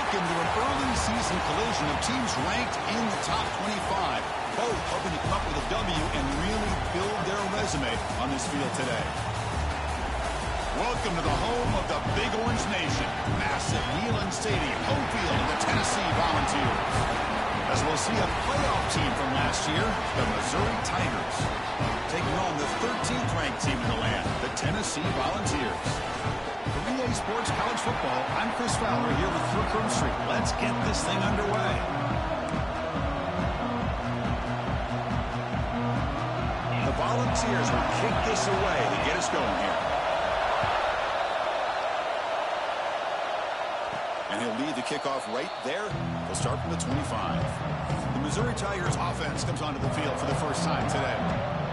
into an early season collision of teams ranked in the top 25, both hoping to come up with a W and really build their resume on this field today. Welcome to the home of the Big Orange Nation. Massive Neyland Stadium, home field of the Tennessee Volunteers. As we'll see a playoff team from last year, the Missouri Tigers, taking on the 13th ranked team in the land, the Tennessee Volunteers. For EA Sports College Football, I'm Chris Fowler here with Thurcombe Street. Let's get this thing underway. The Volunteers will kick this away to get us going here. And he'll lead the kickoff right there. He'll start from the 25. The Missouri Tigers offense comes onto the field for the first time today.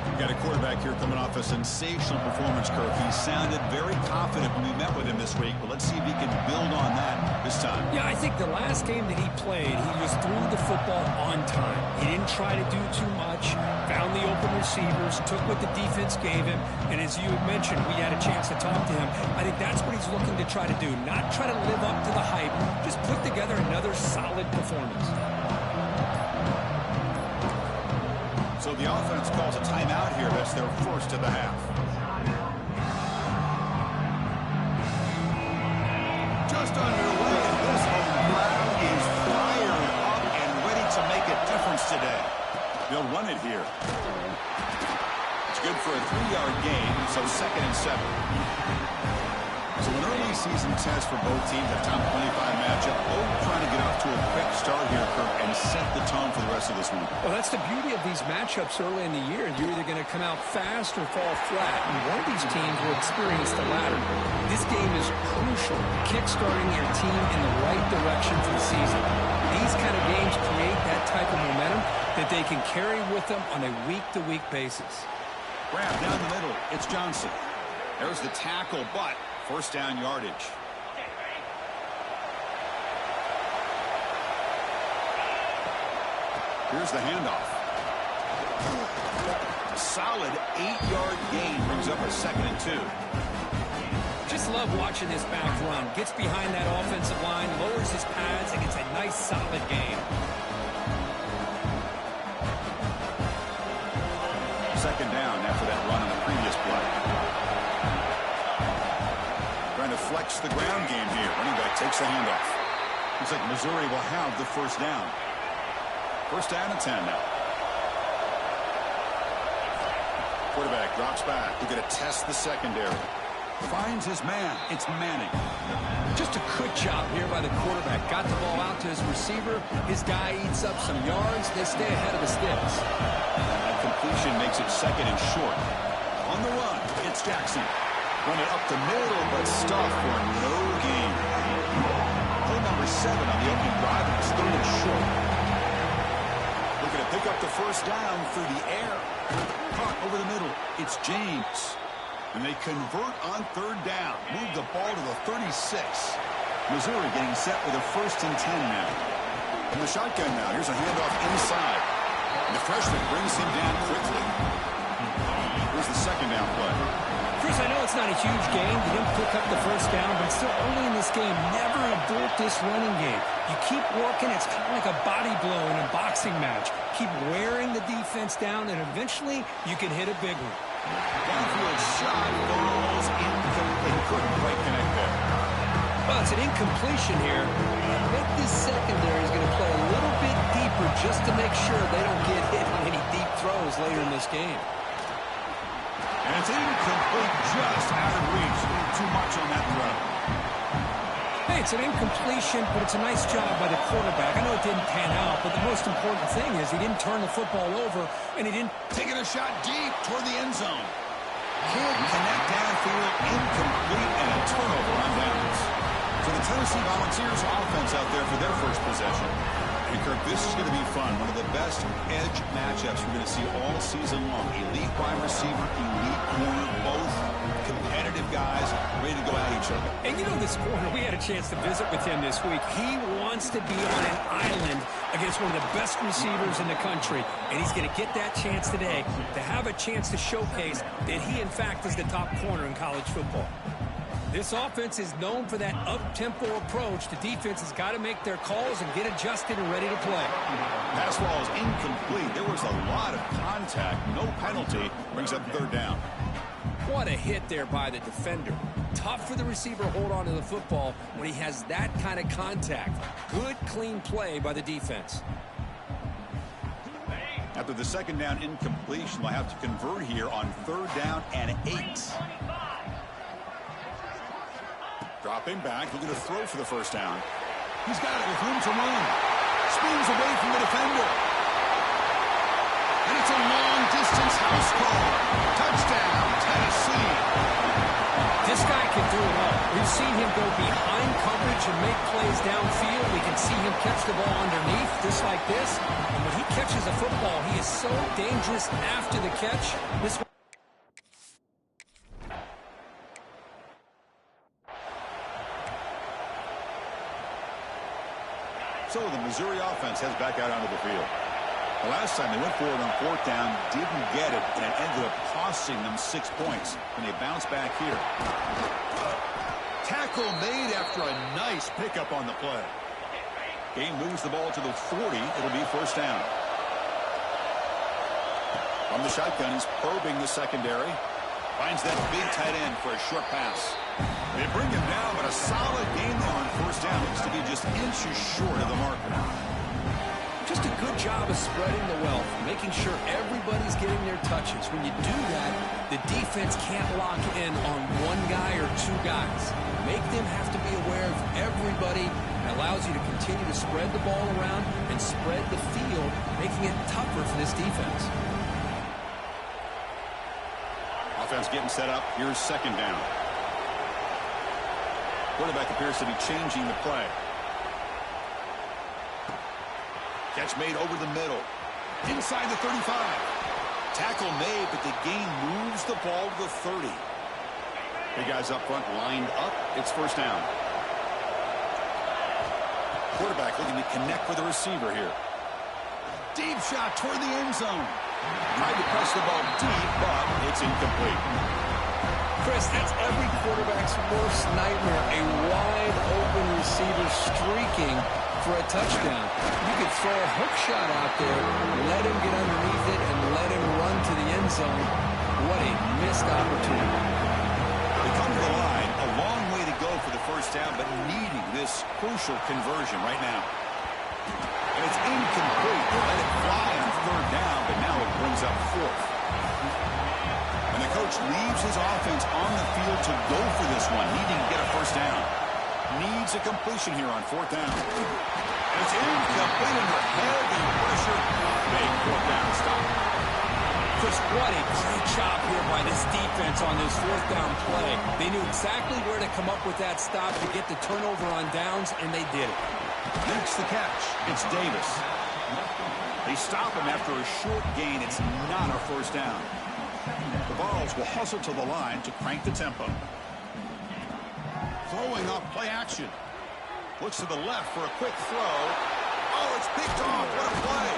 We've got a quarterback here coming off a sensational performance curve. He sounded very confident when we met with him this week, but let's see if he can build on that this time. Yeah, I think the last game that he played, he just threw the football on time. He didn't try to do too much, found the open receivers, took what the defense gave him, and as you mentioned, we had a chance to talk to him. I think that's what he's looking to try to do, not try to live up to the hype, just put together another solid performance. So the offense calls a timeout here. That's their first of the half. Just underway, and this home crowd is fired up and ready to make a difference today. They'll run it here. It's good for a 3-yard gain, so 2nd and 7. So an early season test for both teams, a top 25 matchup. Both trying to get off to a quick start here, Kirk, and set the tone for the rest of this week. Well, that's the beauty of these matchups early in the year. You're either going to come out fast or fall flat, and one of these teams will experience the latter. This game is crucial, kick-starting your team in the right direction for the season. These kind of games create that type of momentum that they can carry with them on a week-to-week basis. Grab down the middle. It's Johnson. There's the tackle, but first down yardage. Here's the handoff. A solid 8-yard gain brings up a 2nd and 2. Just love watching this back run. Gets behind that offensive line, lowers his pads, and gets a nice solid gain. 2nd down after that run on the previous play. Trying to flex the ground game here. Running back takes the handoff. Looks like Missouri will have the first down. First down and 10 now. Quarterback drops back. They're going to test the secondary. Finds his man. It's Manning. Just a good job here by the quarterback. Got the ball out to his receiver. His guy eats up some yards. They stay ahead of the sticks. That completion makes it 2nd and short. On the run, it's Jackson. Run it up the middle, but stuffed for no gain. Play number 7 on the opening drive, and it's 3rd and short. Looking to pick up the first down through the air. Caught over the middle. It's James. And they convert on 3rd down. Move the ball to the 36. Missouri getting set with a 1st and 10 now. From the shotgun now, here's a handoff inside. And the freshman brings him down quickly. Here's the 2nd down play. Chris, I know it's not a huge game. They didn't pick up the first down, but still early in this game, never abort this running game. You keep working, it's kind of like a body blow in a boxing match. Keep wearing the defense down, and eventually you can hit a big one. Downfield shot falls incomplete. Couldn't quite connect there. Well, it's an incompletion here. I think this secondary is going to play a little bit deeper just to make sure they don't get hit on any deep throws later in this game. And it's incomplete, just out of reach. Too much on that throw. Hey, it's an incompletion, but it's a nice job by the quarterback. I know it didn't pan out, but the most important thing is he didn't turn the football over, and he didn't... Taking a shot deep toward the end zone. Can't connect downfield, incomplete, and a turnover on downs. So the Tennessee Volunteers offense out there for their first possession. And Kirk, this is going to be fun. One of the best edge matchups we're going to see all season long. Elite wide receiver, elite corner, both competitive guys ready to go at each other. And you know this corner, we had a chance to visit with him this week. He wants to be on an island against one of the best receivers in the country. And he's going to get that chance today to have a chance to showcase that he, in fact, is the top corner in college football. This offense is known for that up-tempo approach. The defense has got to make their calls and get adjusted and ready to play. Pass ball is incomplete. There was a lot of contact. No penalty. Brings up third down. What a hit there by the defender. Tough for the receiver to hold on to the football when he has that kind of contact. Good, clean play by the defense. After the second down incompletion, they'll have to convert here on third down and 8. Dropping back, looking to throw for the first down. He's got it with room to run. Spins away from the defender. And it's a long-distance house call. Touchdown, Tennessee. This guy can do it all. We've seen him go behind coverage and make plays downfield. We can see him catch the ball underneath, just like this. And when he catches a football, he is so dangerous after the catch. So the Missouri offense heads back out onto the field. The last time they went forward on fourth down, didn't get it, and it ended up costing them 6 points. And they bounce back here. Tackle made after a nice pickup on the play. Game moves the ball to the 40. It'll be first down. From the shotgun, he's probing the secondary. Finds that big tight end for a short pass. They bring him down, but a solid game there on first down. Looks to be just inches short of the marker. Just a good job of spreading the wealth, making sure everybody's getting their touches. When you do that, the defense can't lock in on one guy or two guys. Make them have to be aware of everybody. It allows you to continue to spread the ball around and spread the field, making it tougher for this defense. Offense getting set up. Here's second down. Quarterback appears to be changing the play. Catch made over the middle. Inside the 35. Tackle made, but the gain moves the ball to the 30. Big guys up front lined up. It's first down. Quarterback looking to connect with the receiver here. Deep shot toward the end zone. Tried to press the ball deep, but it's incomplete. Chris, that's every quarterback's worst nightmare, a wide-open receiver streaking for a touchdown. You could throw a hook shot out there, let him get underneath it, and let him run to the end zone. What a missed opportunity. They come to the line, a long way to go for the first down, but needing this crucial conversion right now. And it's incomplete. They let it fly on third down, but now it brings up fourth. And the coach leaves his offense on the field to go for this one, needing to get a first down. Needs a completion here on fourth down. And it's incomplete under heavy pressure. Big fourth down stop. Chris, what a great job here by this defense on this fourth down play. They knew exactly where to come up with that stop to get the turnover on downs, and they did it. Makes the catch. It's Davis. They stop him after a short gain. It's not a first down. The Vols will hustle to the line to crank the tempo. Throwing off play action. Looks to the left for a quick throw. Oh, it's picked off. What a play.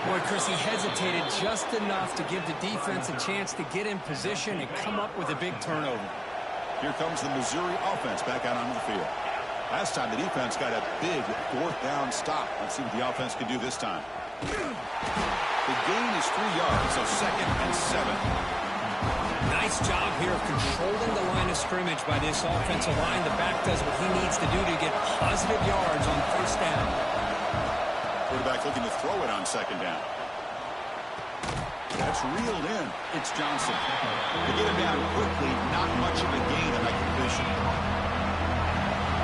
Boy, Chris, he hesitated just enough to give the defense a chance to get in position and come up with a big turnover. Here comes the Missouri offense back out onto the field. Last time the defense got a big fourth down stop. Let's see what the offense can do this time. The gain is 3 yards, so second and 7. Nice job here of controlling the line of scrimmage by this offensive line. The back does what he needs to do to get positive yards on first down. Quarterback looking to throw it on second down. That's reeled in. It's Johnson. To get him down quickly, not much of a gain on that completion.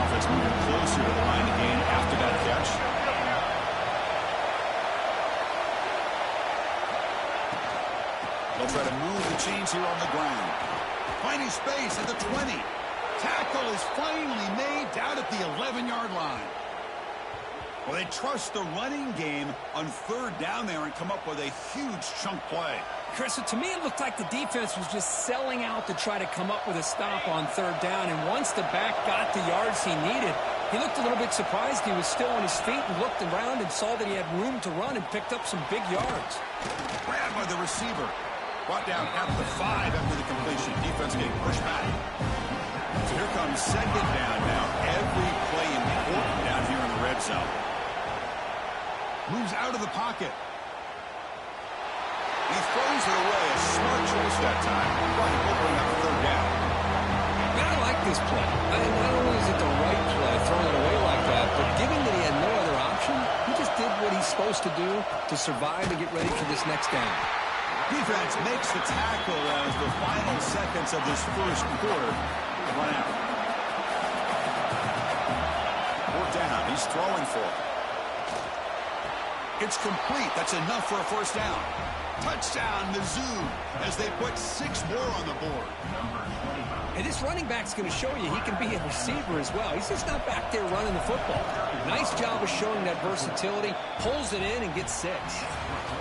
Offense moving closer to the line of gain after that catch. They'll try to move the chains here on the ground. Finding space at the 20. Tackle is finally made down at the 11-yard line. Well, they trust the running game on third down there and come up with a huge chunk play. Chris, to me it looked like the defense was just selling out to try to come up with a stop on third down. And once the back got the yards he needed, he looked a little bit surprised. He was still on his feet and looked around and saw that he had room to run and picked up some big yards. Grabbed by the receiver. Brought down at the 5 after the completion. Defense getting pushed back. So here comes second down now. Every play important down here in the red zone. Moves out of the pocket. He throws it away. A smart choice that time. But he'll bring up third down. Man, I like this play. Not only is it the right play, throwing it away like that, but given that he had no other option, he just did what he's supposed to do to survive and get ready for this next down. Defense makes the tackle as the final seconds of this first quarter run out. Fourth down. He's throwing for it. It's complete. That's enough for a first down. Touchdown, Mizzou, as they put 6 more on the board. And this running back's going to show you he can be a receiver as well. He's just not back there running the football. Nice job of showing that versatility. Pulls it in and gets 6.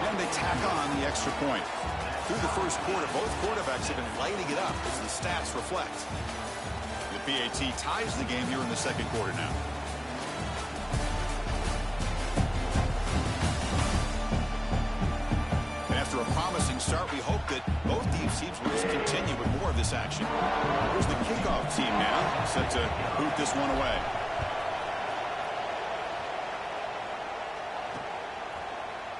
And they tack on the extra point. Through the first quarter, both quarterbacks have been lighting it up as the stats reflect. The PAT ties the game here in the second quarter now. After a promising start, we hope that both these teams will just continue with more of this action. Here's the kickoff team now, set to boot this one away.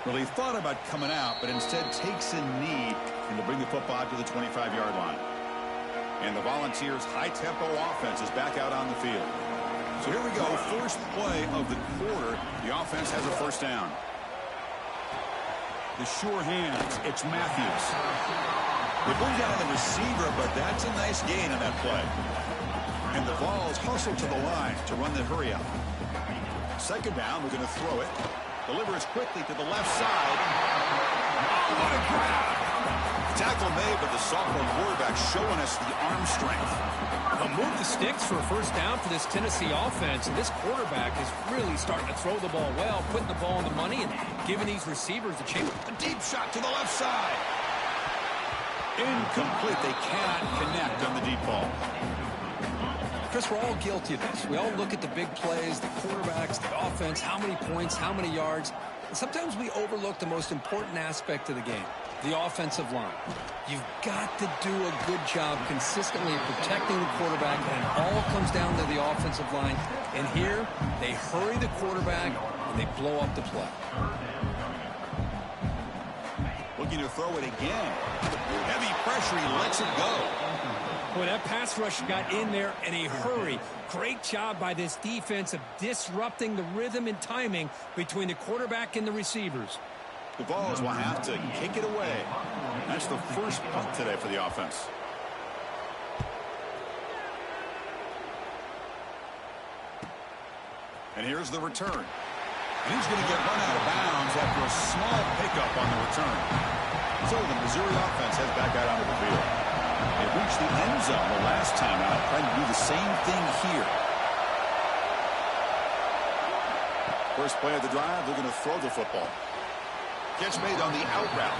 Well, he thought about coming out, but instead takes a knee and to bring the football to the 25-yard line. And the Volunteers' high-tempo offense is back out on the field. So here we go, first play of the quarter. The offense has a first down. The sure hands, it's Matthews. They bring down the receiver, but that's a nice gain on that play. And the Vols hustle to the line to run the hurry out. Second down, we're going to throw it. Delivers quickly to the left side. Oh, what a grab! Tackle made, but the sophomore quarterback showing us the arm strength. They'll move the sticks for a first down for this Tennessee offense. And this quarterback is really starting to throw the ball well, putting the ball on the money and giving these receivers a chance. A deep shot to the left side. Incomplete. They cannot connect on the deep ball. Chris, we're all guilty of this. We all look at the big plays, the quarterbacks, the offense, how many points, how many yards. And sometimes we overlook the most important aspect of the game, the offensive line. You've got to do a good job consistently of protecting the quarterback, and it all comes down to the offensive line. And here, they hurry the quarterback, and they blow up the play. Looking to throw it again. Heavy pressure, he lets it go. Boy, that pass rush got in there in a hurry. Great job by this defense of disrupting the rhythm and timing between the quarterback and the receivers. The Vols will have to kick it away. That's the first punt today for the offense. And here's the return. And he's going to get run out of bounds after a small pickup on the return. So the Missouri offense heads back out onto the field. They reached the end zone the last time out, trying to do the same thing here. First play of the drive, they're going to throw the football. Catch made on the out route.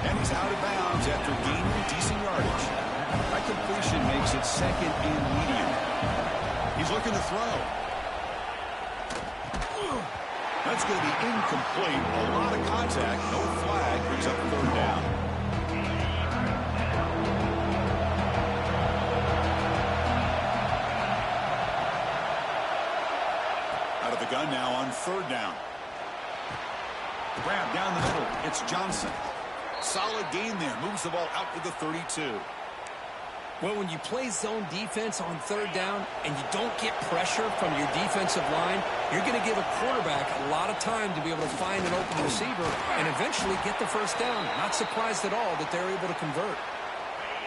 And he's out of bounds after gaining decent yardage. That completion makes it second and medium. He's looking to throw. That's going to be incomplete. A lot of contact. No flag. Brings up third down. Out of the gun now on third down. Grab down the middle. It's Johnson. Solid gain there. Moves the ball out to the 32. Well, when you play zone defense on third down and you don't get pressure from your defensive line, you're going to give a quarterback a lot of time to be able to find an open receiver and eventually get the first down. Not surprised at all that they're able to convert.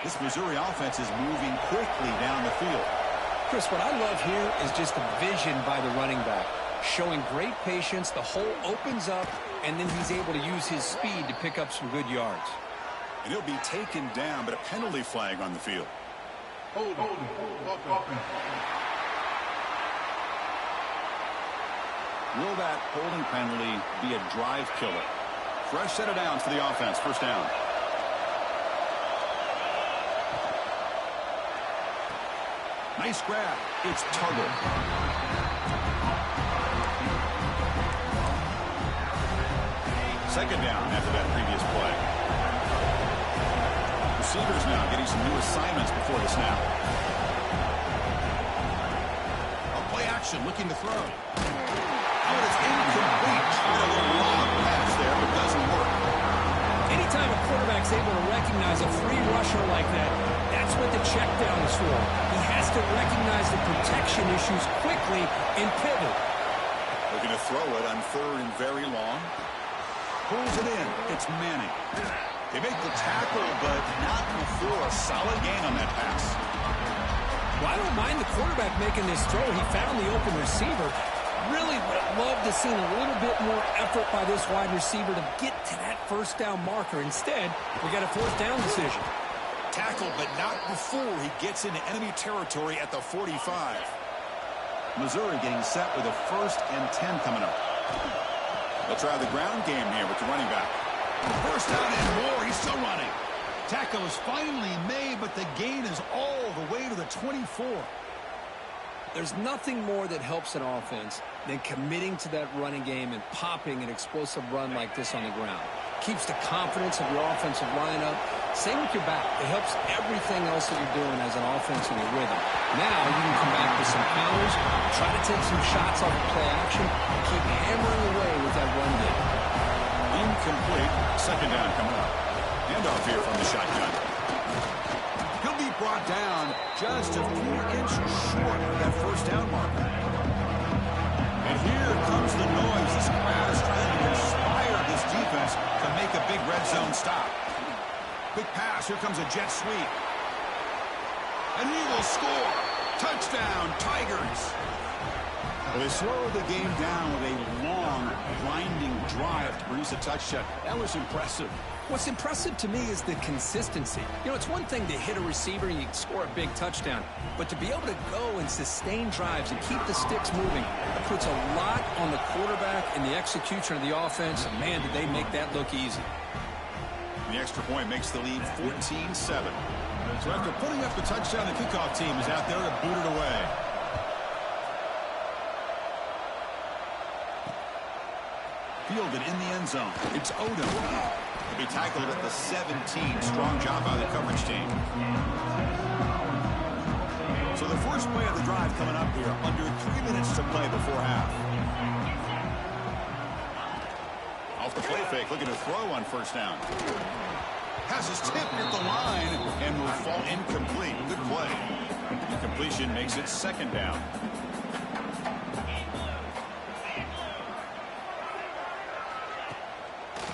This Missouri offense is moving quickly down the field. Chris, what I love here is just the vision by the running back. Showing great patience, the hole opens up, and then he's able to use his speed to pick up some good yards. And he'll be taken down, but a penalty flag on the field. Will that holding penalty be a drive killer? Fresh set of downs for the offense. First down. Nice grab. It's Tuggle. Second down after that previous play. receivers now getting some new assignments before the snap. A play action looking to throw. Oh, it's incomplete. Tried a little long pass there, but doesn't work. Anytime a quarterback's able to recognize a free rusher like that, that's what the check down is for. He has to recognize the protection issues quickly and pivot. Looking to throw it on 3rd and very long. Pulls it in. It's Manning. They make the tackle, but not before a solid gain on that pass. Well, I don't mind the quarterback making this throw. He found the open receiver. Really would have loved to see a little bit more effort by this wide receiver to get to that first down marker. Instead, we got a 4th down decision. Tackled, but not before he gets into enemy territory at the 45. Missouri getting set with a 1st and 10 coming up. They'll try the ground game here with the running back. First down and more. He's still running. Tackle is finally made, but the gain is all the way to the 24. There's nothing more that helps an offense than committing to that running game and popping an explosive run like this on the ground. Keeps the confidence of your offensive lineup. Same with your back. It helps everything else that you're doing as an offense in your rhythm. Now you can come back with some counters, try to take some shots off of play action, and keep hammering away with that run game. Incomplete. 2nd down coming up. Handoff here from the shotgun. He'll be brought down just a few inches short of that 1st down marker. And here comes the noise. This crowd is trying to inspire this defense to make a big red zone stop. Big pass. Here comes a jet sweep. And he will score. Touchdown, Tigers. Well, they slowed the game down with a long, grinding drive to produce a touchdown. That was impressive. What's impressive to me is the consistency. You know, it's one thing to hit a receiver and you score a big touchdown, but to be able to go and sustain drives and keep the sticks moving, that puts a lot on the quarterback and the execution of the offense, and man, did they make that look easy. The extra point makes the lead 14-7. So after putting up the touchdown, the kickoff team is out there to boot it away. Fielded in the end zone. It's Odom. To be tackled at the 17. Strong job by the coverage team. So the first play of the drive coming up here. Under 3 minutes to play before half. Off the play fake, looking to throw on 1st down. Has his tip at the line and will fall incomplete. Good play. Incompletion makes it 2nd down.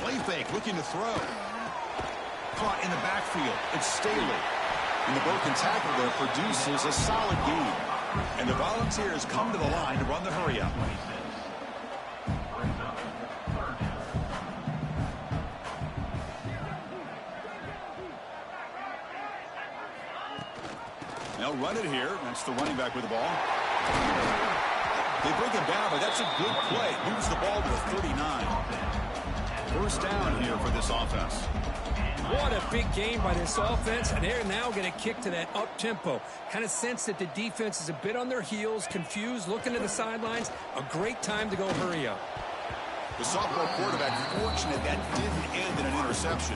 Play fake, looking to throw. Caught in the backfield. It's Staley. And the broken tackle there produces a solid gain. And the Volunteers come to the line to run the hurry-up. They'll run it here. That's the running back with the ball. They bring him down, but that's a good play. Moves the ball to the 39. 1st down here for this offense. What a big game by this offense, and they're now going to kick to that up-tempo. Kind of sense that the defense is a bit on their heels, confused, looking to the sidelines. A great time to go hurry up. The sophomore quarterback fortunate that didn't end in an interception.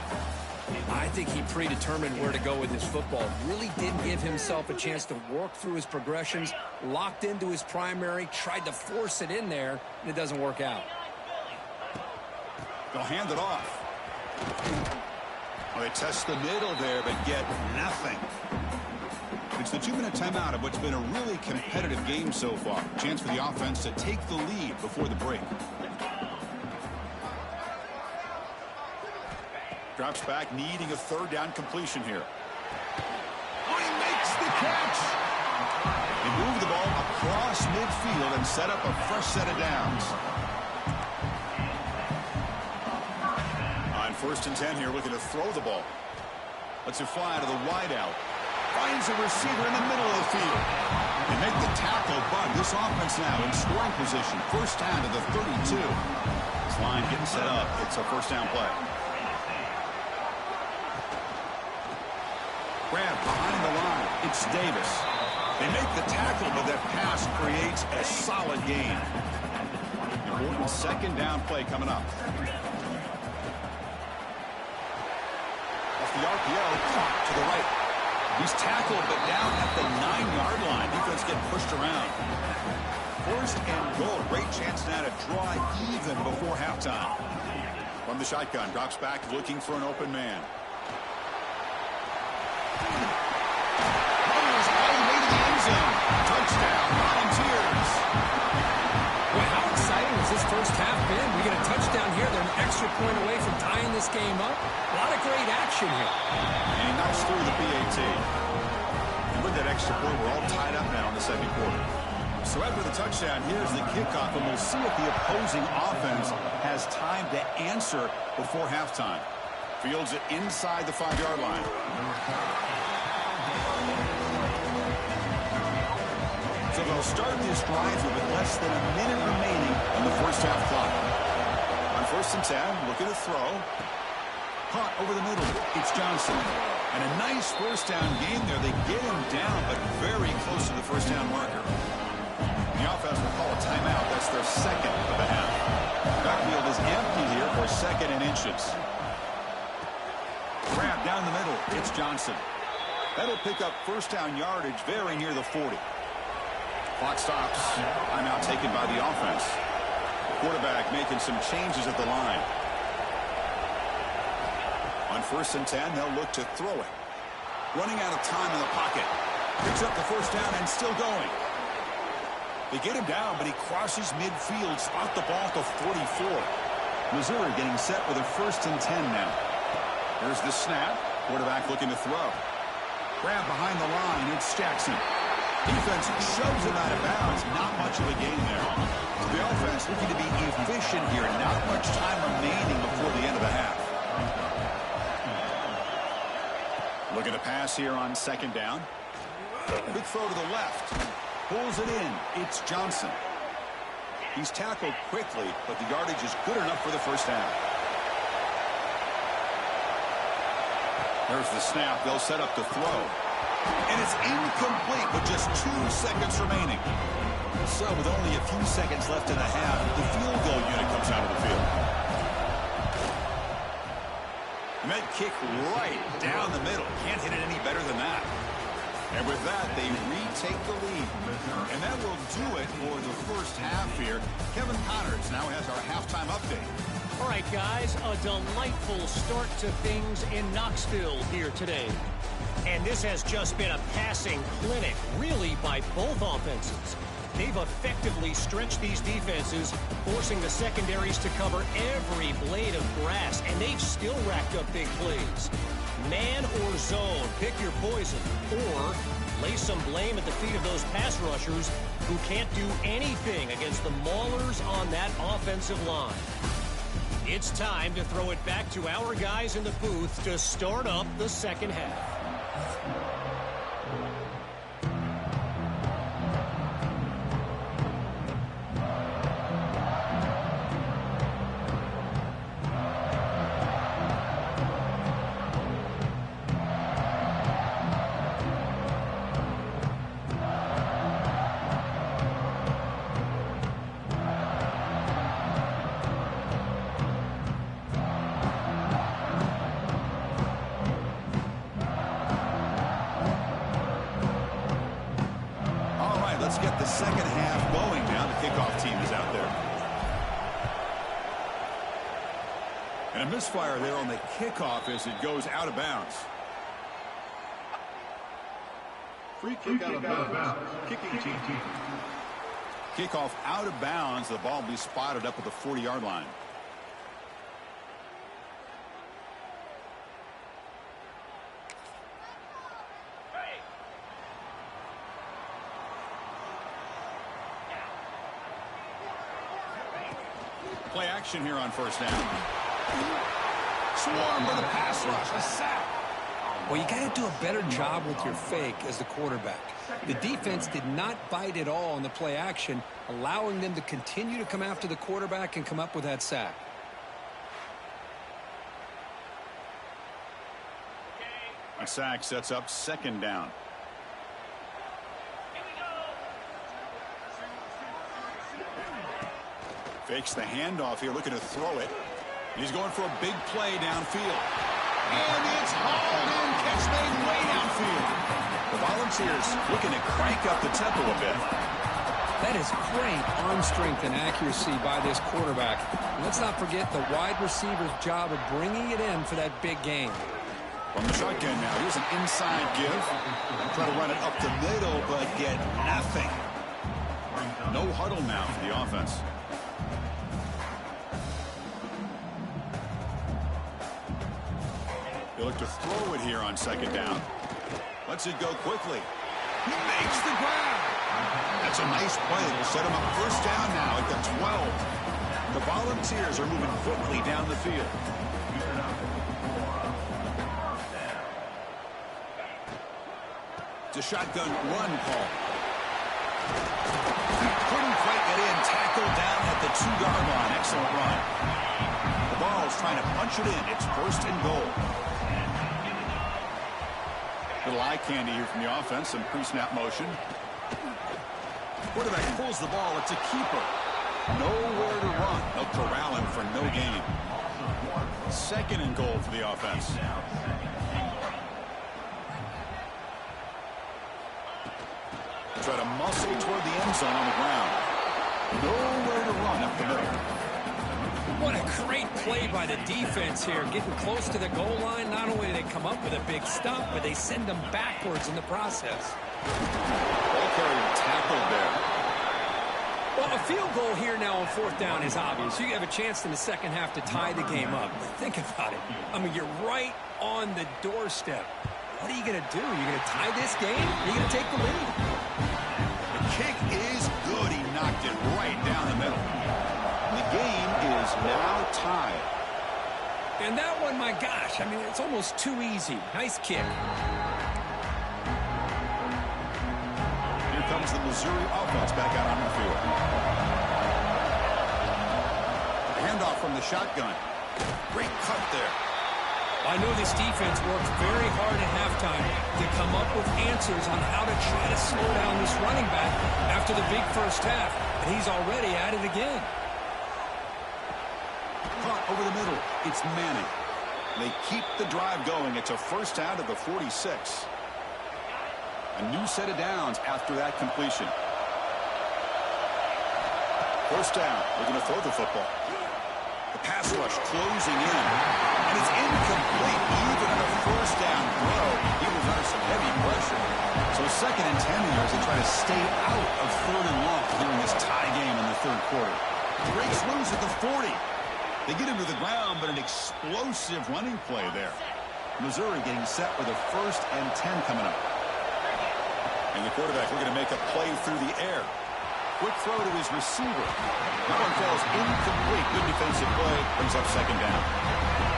I think he predetermined where to go with his football. Really didn't give himself a chance to work through his progressions, locked into his primary, tried to force it in there, and it doesn't work out. They'll hand it off. Well, they test the middle there, but get nothing. It's the 2-minute timeout of what's been a really competitive game so far. Chance for the offense to take the lead before the break. Drops back, needing a 3rd down completion here. Oh, he makes the catch! They move the ball across midfield and set up a fresh set of downs. On 1st and 10 here, looking to throw the ball. Lets it fly to the wideout. Finds a receiver in the middle of the field. They make the tackle, but this offense now in scoring position. 1st down to the 32. This line getting set up. It's a 1st down play. Grab behind the line. It's Davis. They make the tackle, but that pass creates a solid gain. Important 2nd down play coming up. Off the RPO, caught to the right. He's tackled, but down at the 9-yard line. Defense getting pushed around. First and goal. Great chance now to draw even before halftime. From the shotgun, drops back looking for an open man. Runs all the way to the end zone. Touchdown, Volunteers. Well, how exciting has this first half been? We get a touchdown here. They're an extra point away from tying this game up. A lot of great action here. And he knocks through the PAT. And with that extra point, we're all tied up now in the second quarter. So after the touchdown, here's the kickoff, and we'll see if the opposing offense has time to answer before halftime. Fields it inside the 5-yard line. So they'll start this drive here with less than a minute remaining on the first half clock. On 1st and 10, looking to throw. Caught over the middle. It's Johnson. And a nice first down game there. They get him down, but very close to the first down marker. The offense will call a timeout. That's their second of the half. Backfield is empty here for 2nd and inches. Grab down the middle. It's Johnson. That'll pick up first down yardage very near the 40. Clock stops. Timeout taken by the offense. Quarterback making some changes at the line. On 1st and 10, they'll look to throw it. Running out of time in the pocket. Picks up the first down and still going. They get him down, but he crosses midfield. Spot the ball to 44. Missouri getting set with a 1st and 10 now. Here's the snap. Quarterback looking to throw. Grab behind the line. It's Jackson. Defense shoves him out of bounds. Not much of a gain there. So the offense looking to be efficient here. Not much time remaining before the end of the half. Looking to pass here on 2nd down. Big throw to the left. Pulls it in. It's Johnson. He's tackled quickly, but the yardage is good enough for the first down. There's the snap. They'll set up to throw. And it's incomplete with just 2 seconds remaining. So with only a few seconds left in the half, the field goal unit comes out of the field. And that kick right down the middle. Can't hit it any better than that. And with that, they retake the lead. And that will do it for the first half here. Kevin Connors now has our halftime update. All right, guys, a delightful start to things in Knoxville here today. And this has just been a passing clinic, really, by both offenses. They've effectively stretched these defenses, forcing the secondaries to cover every blade of grass, and they've still racked up big plays. Man or zone, pick your poison, or lay some blame at the feet of those pass rushers who can't do anything against the maulers on that offensive line. It's time to throw it back to our guys in the booth to start up the second half. Let's get the second half going now. The kickoff team is out there. And a misfire there on the kickoff as it goes out of bounds. Free kick out of bounds. Kicking team. Kickoff out of bounds. The ball will be spotted up at the 40-yard line. Play action here on first down. Swarm with a pass rush. A sack. Well, you got to do a better job with your fake as the quarterback. The defense did not bite at all on the play action, allowing them to continue to come after the quarterback and come up with that sack. A sack sets up second down. Fakes the handoff here, looking to throw it. He's going for a big play downfield. And it's hauled in. Catch made way downfield. The Volunteers looking to crank up the tempo a bit. That is great arm strength and accuracy by this quarterback. And let's not forget the wide receiver's job of bringing it in for that big game. From the shotgun now, here's an inside give. Try to run it up the middle, but get nothing. No huddle now for the offense. They look to throw it here on second down. Lets it go quickly. He makes the grab. That's a nice play. It'll set him up first down now at the 12. The Volunteers are moving quickly down the field. It's a shotgun run call. Couldn't quite get in. Tackled down at the 2-yard line. Excellent run. The Vols trying to punch it in. It's first and goal. Little eye candy here from the offense. Some pre-snap motion. Quarterback pulls the ball. It's a keeper. Nowhere to run. They'll corral him for no gain. Second and goal for the offense. Try to muscle toward the end zone on the ground. Nowhere to run up the middle. What a great play by the defense here. Getting close to the goal line, not only do they come up with a big stop, but they send them backwards in the process. Ball carrier tackled there. Well, a field goal here now on fourth down is obvious. You have a chance in the second half to tie the game up. Think about it. I mean, you're right on the doorstep. What are you going to do? Are you going to tie this game? Are you going to take the lead? The kick is good. He knocked it right down the middle. The game is now tied. And that one, my gosh, I mean, it's almost too easy. Nice kick. Here comes the Missouri offense back out on the field. Handoff from the shotgun. Great cut there. I know this defense worked very hard at halftime to come up with answers on how to try to slow down this running back after the big first half. And he's already at it again. Caught over the middle. It's Manning. They keep the drive going. It's a first down to the 46. A new set of downs after that completion. First down. They're going to throw the football. The pass rush closing in. And it's incomplete. Even on a first down throw, he was under some heavy pressure. So second and 10 here as they try to stay out of third and long here in this tie game in the third quarter. Breaks loose at the 40. They get him to the ground, but an explosive running play there. Missouri getting set with a first and 10 coming up. And the quarterback looking to make a play through the air. Quick throw to his receiver. That one falls incomplete. Good defensive play. Brings up second down.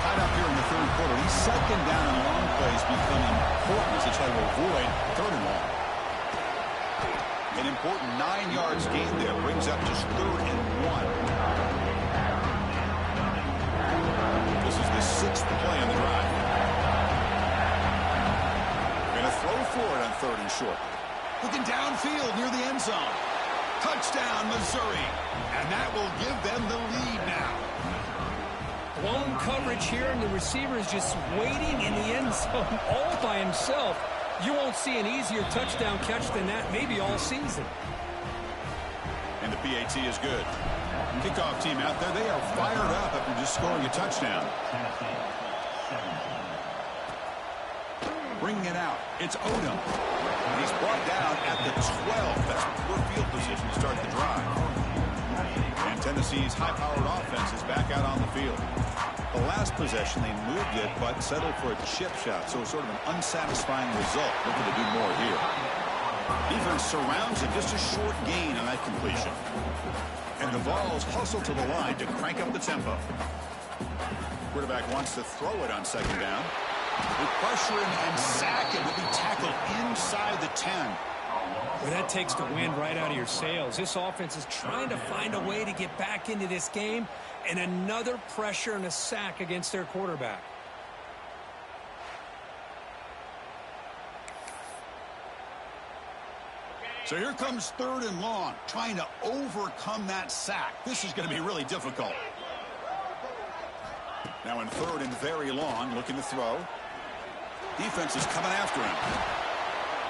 Tied up here in the third quarter. These second down and long plays become important as they try to avoid third and long. An important 9 yards gain there. Brings up just third and 1. This is the 6th play on the drive. Going to throw for it on third and short. Looking downfield near the end zone. Touchdown, Missouri. And that will give them the lead now. Blown coverage here, and the receiver is just waiting in the end zone all by himself. You won't see an easier touchdown catch than that maybe all season. And the PAT is good. Kickoff team out there, they are fired up after just scoring a touchdown. Bringing it out, it's Odom. And he's brought down at the 12. That's poor field position to start the drive. And Tennessee's high-powered offense is back out on the field. The last possession, they moved it, but settled for a chip shot. So sort of an unsatisfying result. Looking to do more here. Defense surrounds it, just a short gain on that completion. And the Vols hustle to the line to crank up the tempo. Quarterback wants to throw it on second down. They pressure him and sack him. He'll be tackled inside the 10. Well, that takes the wind right out of your sails. This offense is trying to find a way to get back into this game, and another pressure and a sack against their quarterback. So here comes third and long, trying to overcome that sack. This is going to be really difficult. Now in 3rd and very long, looking to throw. Defense is coming after him.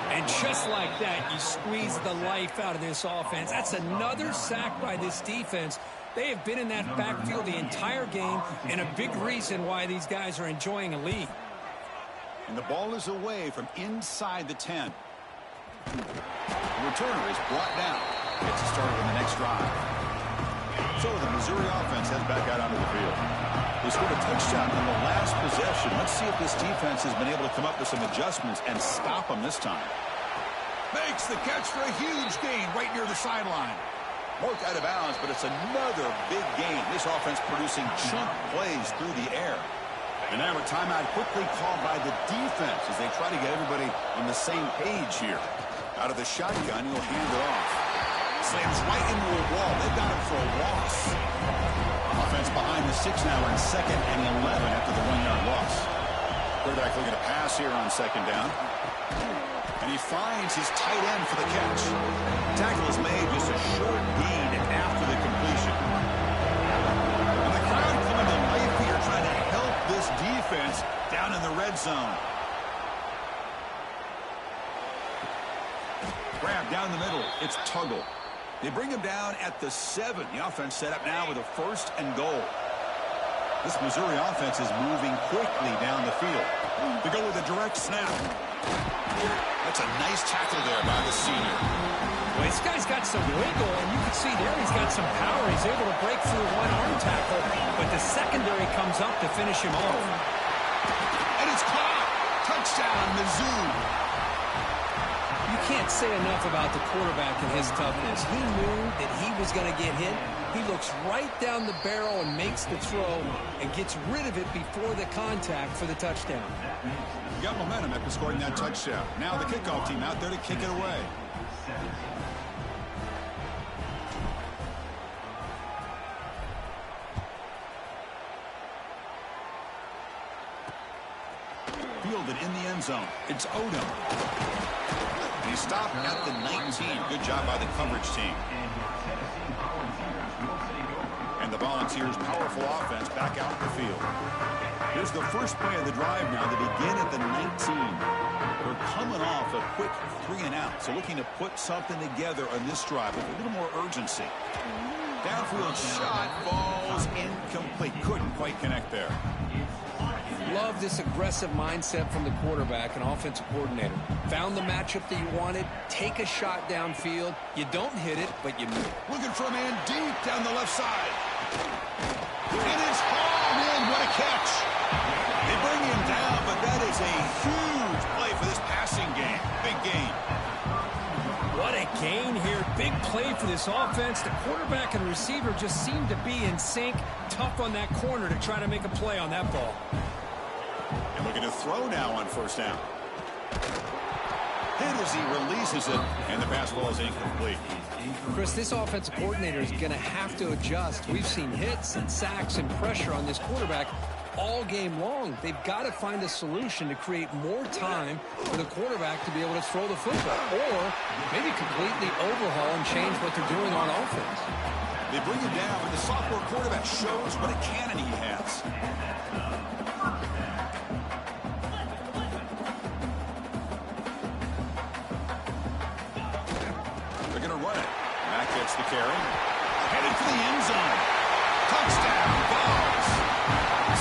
And just like that, you squeeze the life out of this offense. That's another sack by this defense. They have been in that backfield the entire game, and a big reason why these guys are enjoying a lead. And the ball is away from inside the 10. The returner is brought down. Gets started on the next drive. So the Missouri offense heads back out onto the field. They scored a touchdown on the last possession. Let's see if this defense has been able to come up with some adjustments and stop them this time. Makes the catch for a huge gain right near the sideline. Marked out of bounds, but it's another big gain. This offense producing chunk plays through the air. And now a timeout quickly called by the defense as they try to get everybody on the same page here. Out of the shotgun, he'll hand it off. Slams right into a wall. They've got him for a loss. Offense behind the 6 now in 2nd and 11 after the 1-yard loss. Quarterback looking to pass here on 2nd down. And he finds his tight end for the catch. Tackle is made just a short gain after the completion. And the crowd coming to life here trying to help this defense down in the red zone. Grab down the middle. It's Tuggle. They bring him down at the 7. The offense set up now with a 1st and goal. This Missouri offense is moving quickly down the field. They go with a direct snap. That's a nice tackle there by the senior. Well, this guy's got some wiggle, and you can see there he's got some power. He's able to break through one arm tackle, but the secondary comes up to finish him off. And it's caught. Touchdown, Mizzou. You can't say enough about the quarterback and his toughness. He knew that he was going to get hit. He looks right down the barrel and makes the throw and gets rid of it before the contact for the touchdown. You got momentum after scoring that touchdown. Now the kickoff team out there to kick it away. Fielded in the end zone. It's Odom. He stopped at the 19. Good job by the coverage team. And the Volunteers' powerful offense back out in the field. Here's the first play of the drive now. They begin at the 19. They're coming off a quick 3-and-out. So looking to put something together on this drive with a little more urgency. Downfield shot falls incomplete. Couldn't quite connect there. Love this aggressive mindset from the quarterback and offensive coordinator. Found the matchup that you wanted. Take a shot downfield. You don't hit it, but you move. Looking for a man deep down the left side. It is hauled in. What a catch. They bring him down, but that is a huge play for this passing game. Big gain. What a gain here. Big play for this offense. The quarterback and receiver just seem to be in sync. Tough on that corner to try to make a play on that ball. And looking to throw now on 1st down. Hit as he releases it, and the pass ball is incomplete. Chris, this offensive coordinator is going to have to adjust. We've seen hits and sacks and pressure on this quarterback all game long. They've got to find a solution to create more time for the quarterback to be able to throw the football, or maybe completely overhaul and change what they're doing on offense. They bring him down, but the sophomore quarterback shows what a cannon he has. They're going to run it. Mack gets the carry. Headed for the end zone. Touchdown, Vols.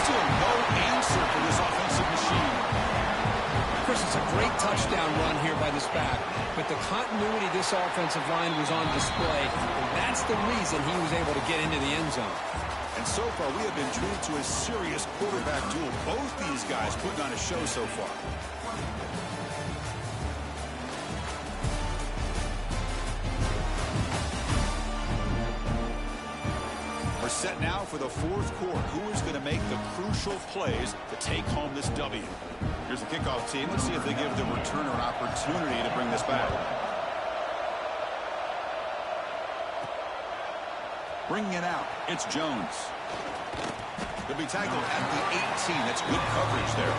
Still no answer for this offensive machine. Chris, it's a great touchdown run here by this back, but the continuity of this offensive line was on display, and that's the reason he was able to get into the end zone. And so far, we have been treated to a serious quarterback duel. Both these guys putting on a show so far. We're set now for the 4th quarter. Who is going to make the crucial plays to take home this W? Here's the kickoff team. Let's see if they give the returner an opportunity to bring this back. Bringing it out, it's Jones. He'll be tackled at the 18. That's good coverage there.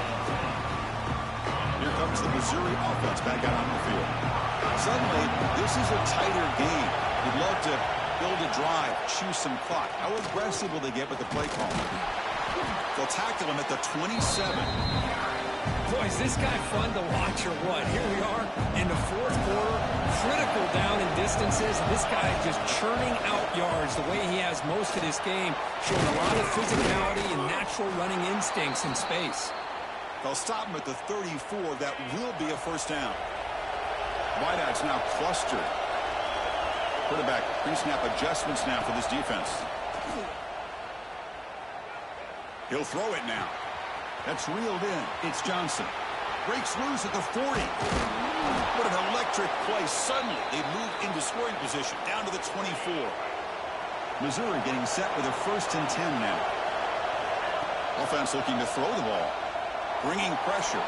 Here comes the Missouri offense back out on the field. Suddenly, this is a tighter game. You'd love to build a drive, choose some clock. How aggressive will they get with the play call? They'll tackle him at the 27. Boy, is this guy fun to watch or what? Here we are in the fourth quarter, critical down in distances. And this guy just churning out yards the way he has most of this game, showing a lot of physicality and natural running instincts in space. They'll stop him at the 34. That will be a first down. Wideouts now clustered. Quarterback pre-snap adjustments now for this defense. He'll throw it now. That's reeled in. It's Johnson. Breaks loose at the 40. What an electric play. Suddenly, they move into scoring position. Down to the 24. Missouri getting set with a 1st and 10 now. Offense looking to throw the ball. Bringing pressure.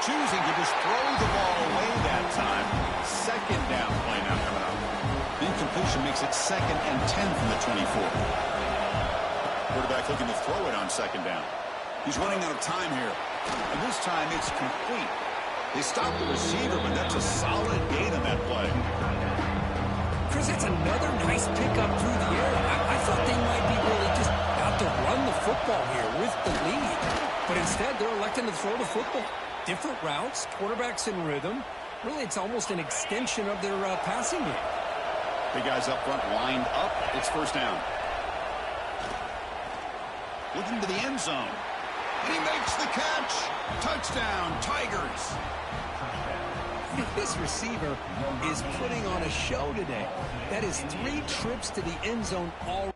Choosing to just throw the ball away that time. 2nd down play now coming up. Incompletion makes it 2nd and 10 from the 24. Quarterback looking to throw it on 2nd down. He's running out of time here. And this time it's complete. They stop the receiver, but that's a solid gain on that play. Chris, that's another nice pickup through the air. I thought they might be really just out to run the football here with the lead. But instead, they're electing to throw the football. Different routes, quarterbacks in rhythm. Really, it's almost an extension of their passing game. Big guys up front lined up. It's first down. Looking to the end zone. And he makes the catch. Touchdown, Tigers. This receiver is putting on a show today. That is 3 trips to the end zone already.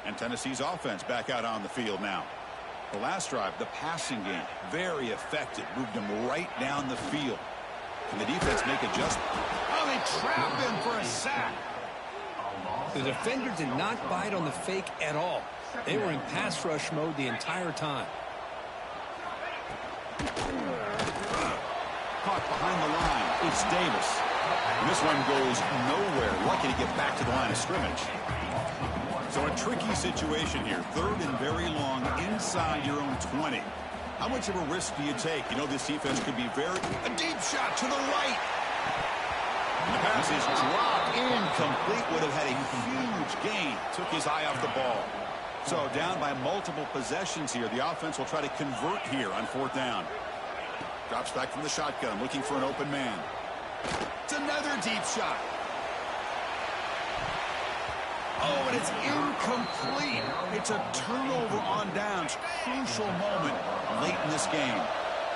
And Tennessee's offense back out on the field now. The last drive, the passing game, very effective. Moved him right down the field. Can the defense make adjustments? Oh, they trap him for a sack. The defender did not bite on the fake at all. They were in pass rush mode the entire time. Caught behind the line. It's Davis. And this one goes nowhere. Lucky to get back to the line of scrimmage. So a tricky situation here. 3rd and very long inside your own 20. How much of a risk do you take? You know this defense could be very... A deep shot to the right. And the pass is dropped incomplete. Would have had a huge gain. Took his eye off the ball. So down by multiple possessions here. The offense will try to convert here on 4th down. Drops back from the shotgun, looking for an open man. It's another deep shot. Oh, and it's incomplete. It's a turnover on downs. Crucial moment late in this game.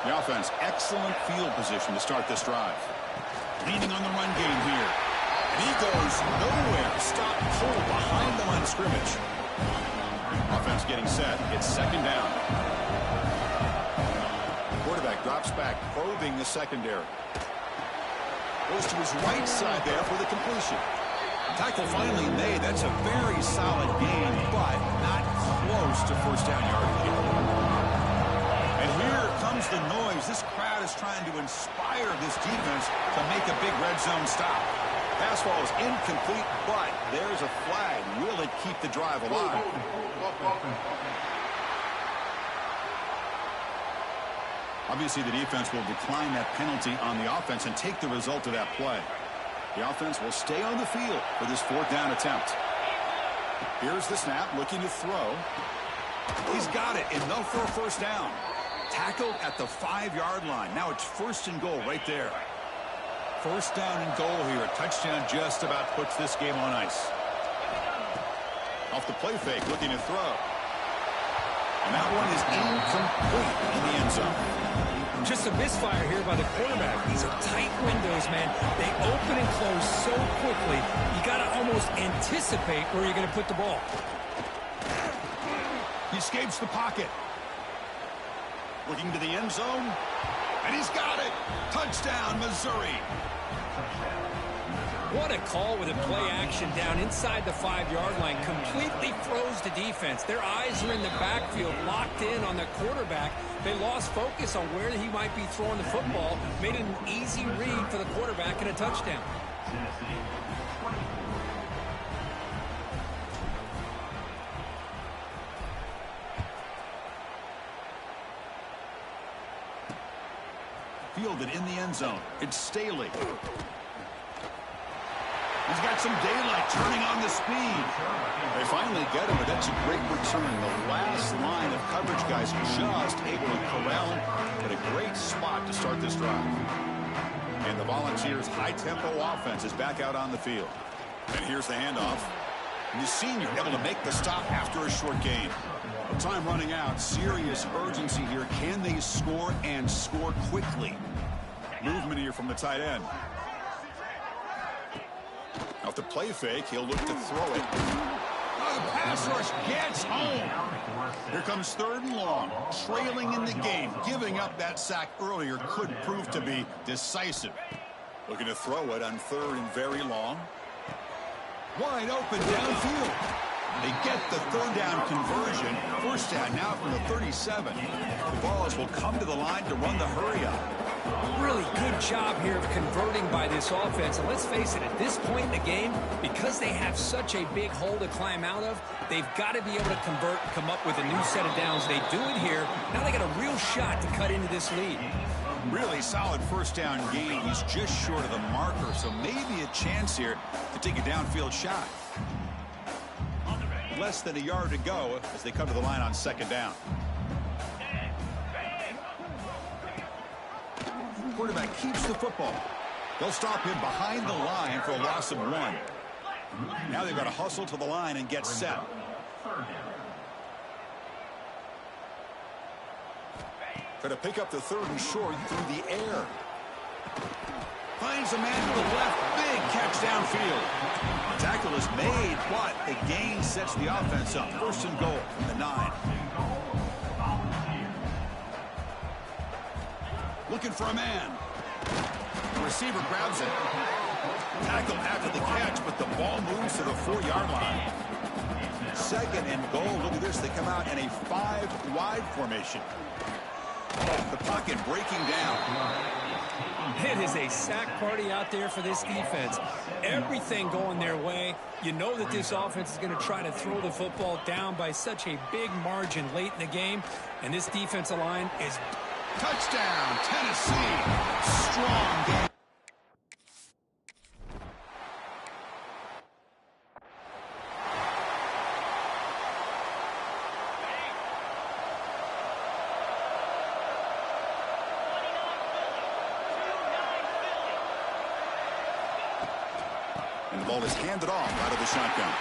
The offense, excellent field position to start this drive. Leaning on the run game here. And he goes nowhere. Stop cold behind the line of scrimmage. Offense getting set. It's 2nd down. Quarterback drops back, probing the secondary. Goes to his right side there for the completion. Tackle finally made. That's a very solid gain, but not close to first down yardage here. And here comes the noise. This crowd is trying to inspire this defense to make a big red zone stop. Pass ball is incomplete, but there's a flag. Will it keep the drive alive? Obviously, the defense will decline that penalty on the offense and take the result of that play. The offense will stay on the field for this 4th down attempt. Here's the snap, looking to throw. He's got it, enough for a first down. Tackled at the 5-yard line. Now it's 1st and goal right there. 1st down and goal here. A touchdown just about puts this game on ice. Off the play fake, looking to throw. And that one is incomplete in the end zone. Just a misfire here by the quarterback. These are tight windows, man. They open and close so quickly. You got to almost anticipate where you're going to put the ball. He escapes the pocket. Looking to the end zone. And he's got it. Touchdown, Missouri. What a call with a play action down inside the 5-yard line. Completely froze the defense. Their eyes are in the backfield, locked in on the quarterback. They lost focus on where he might be throwing the football. Made it an easy read for the quarterback and a touchdown. Fielded in the end zone. It's Staley. He's got some daylight, turning on the speed. They finally get him, but that's a great return. The last line of coverage guys just able to corral him, but a great spot to start this drive. And the Volunteers' high-tempo offense is back out on the field. And here's the handoff. And the senior able to make the stop after a short gain. Time running out. Serious urgency here. Can they score and score quickly? Movement here from the tight end. Off the play fake, he'll look to throw it. Oh, the pass rush gets home. Here comes 3rd and long. Trailing in the game. Giving up that sack earlier could prove to be decisive. Looking to throw it on 3rd and very long. Wide open downfield. They get the 3rd down conversion. 1st down now from the 37. The Vols will come to the line to run the hurry up. Really good job here of converting by this offense. And let's face it, at this point in the game, because they have such a big hole to climb out of, they've got to be able to convert, come up with a new set of downs. They do it here. Now they got a real shot to cut into this lead. Really solid 1st down gain. He's just short of the marker, so maybe a chance here to take a downfield shot. Less than a yard to go as they come to the line on 2nd down. Quarterback keeps the football. They'll stop him behind the line for a loss of 1. Now they've got to hustle to the line and get set. Try to pick up the 3rd and short through the air. Finds a man to the left. Big catch downfield. Tackle is made, but the gain sets the offense up. 1st and goal from the 9. Looking for a man. The receiver grabs it. Tackle after the catch, but the ball moves to the 4-yard line. 2nd and goal. Look at this. They come out in a 5-wide formation. The pocket breaking down. It is a sack party out there for this defense. Everything going their way. You know that this offense is going to try to throw the football down by such a big margin late in the game. And this defensive line is... Touchdown, Tennessee. Strong game. And the ball is handed off out of the shotgun.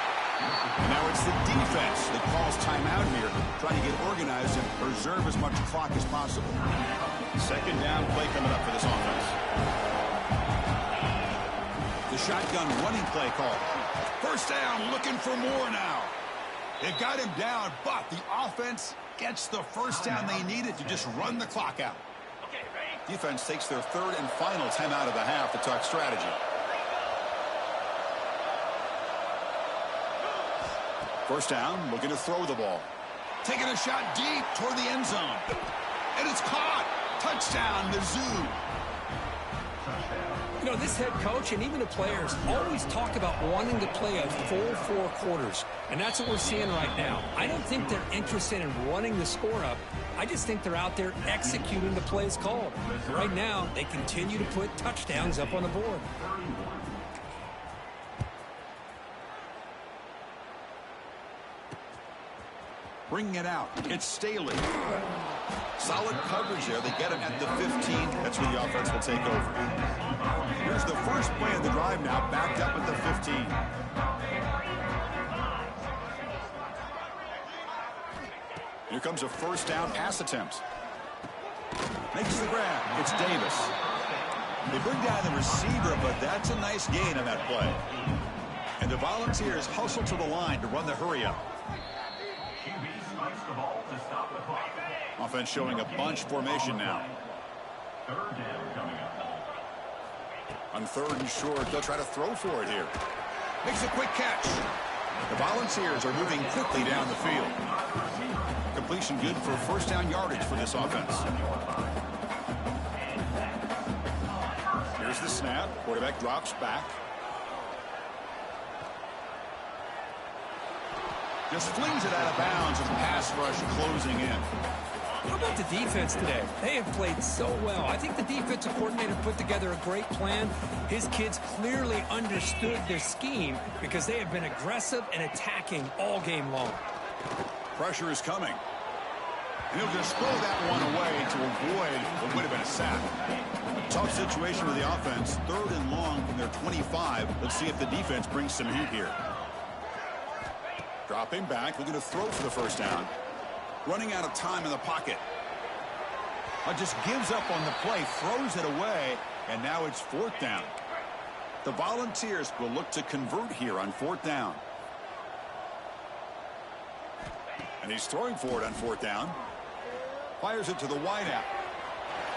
And now it's the defense that calls timeout here, trying to get organized and preserve as much clock as possible. 2nd down play coming up for this offense. The shotgun running play call. 1st down, looking for more now. It got him down, but the offense gets the 1st down they needed to just run the clock out. Defense takes their 3rd and final timeout of the half to talk strategy. 1st down, looking to throw the ball. Taking a shot deep toward the end zone. And it's caught. Touchdown, Mizzou. You know, this head coach and even the players always talk about wanting to play a full 4 quarters. And that's what we're seeing right now. I don't think they're interested in running the score up. I just think they're out there executing the plays called. Right now, they continue to put touchdowns up on the board. Bringing it out. It's Staley. Solid coverage there. They get him at the 15. That's where the offense will take over. Here's the first play of the drive now, backed up at the 15. Here comes a 1st down pass attempt. Makes the grab. It's Davis. They bring down the receiver, but that's a nice gain on that play. And the Volunteers hustle to the line to run the hurry up. Offense showing a bunch formation now. On 3rd and short, they'll try to throw for it here. Makes a quick catch. The Volunteers are moving quickly down the field. Completion good for first down yardage for this offense. Here's the snap. Quarterback drops back. Just flings it out of bounds as pass rush closing in. How about the defense today? They have played so well. I think the defensive coordinator put together a great plan. His kids clearly understood their scheme because they have been aggressive and attacking all game long. Pressure is coming. And he'll just throw that one away to avoid what would have been a sack. Tough situation with the offense. 3rd and long from their 25. Let's see if the defense brings some heat here. Dropping back, looking to throw for the first down. Running out of time in the pocket. Just gives up on the play, throws it away, and now it's 4th down. The Volunteers will look to convert here on 4th down. And he's throwing for it on 4th down. Fires it to the wideout.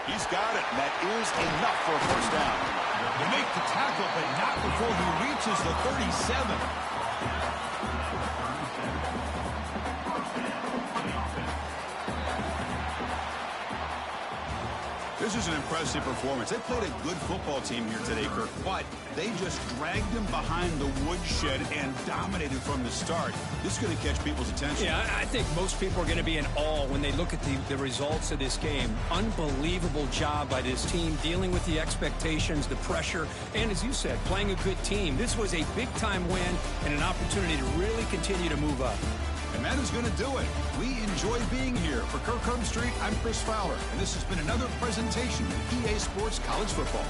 He's got it, and that is enough for a first down. They make the tackle, but not before he reaches the 37. This is an impressive performance. They played a good football team here today, Kirk, but they just dragged them behind the woodshed and dominated from the start. This is going to catch people's attention. Yeah, I think most people are going to be in awe when they look at the results of this game. Unbelievable job by this team dealing with the expectations, the pressure, and as you said, playing a good team. This was a big-time win and an opportunity to really continue to move up. And that is going to do it. We enjoy being here. For Kirk Street, I'm Chris Fowler, and this has been another presentation of EA Sports College Football.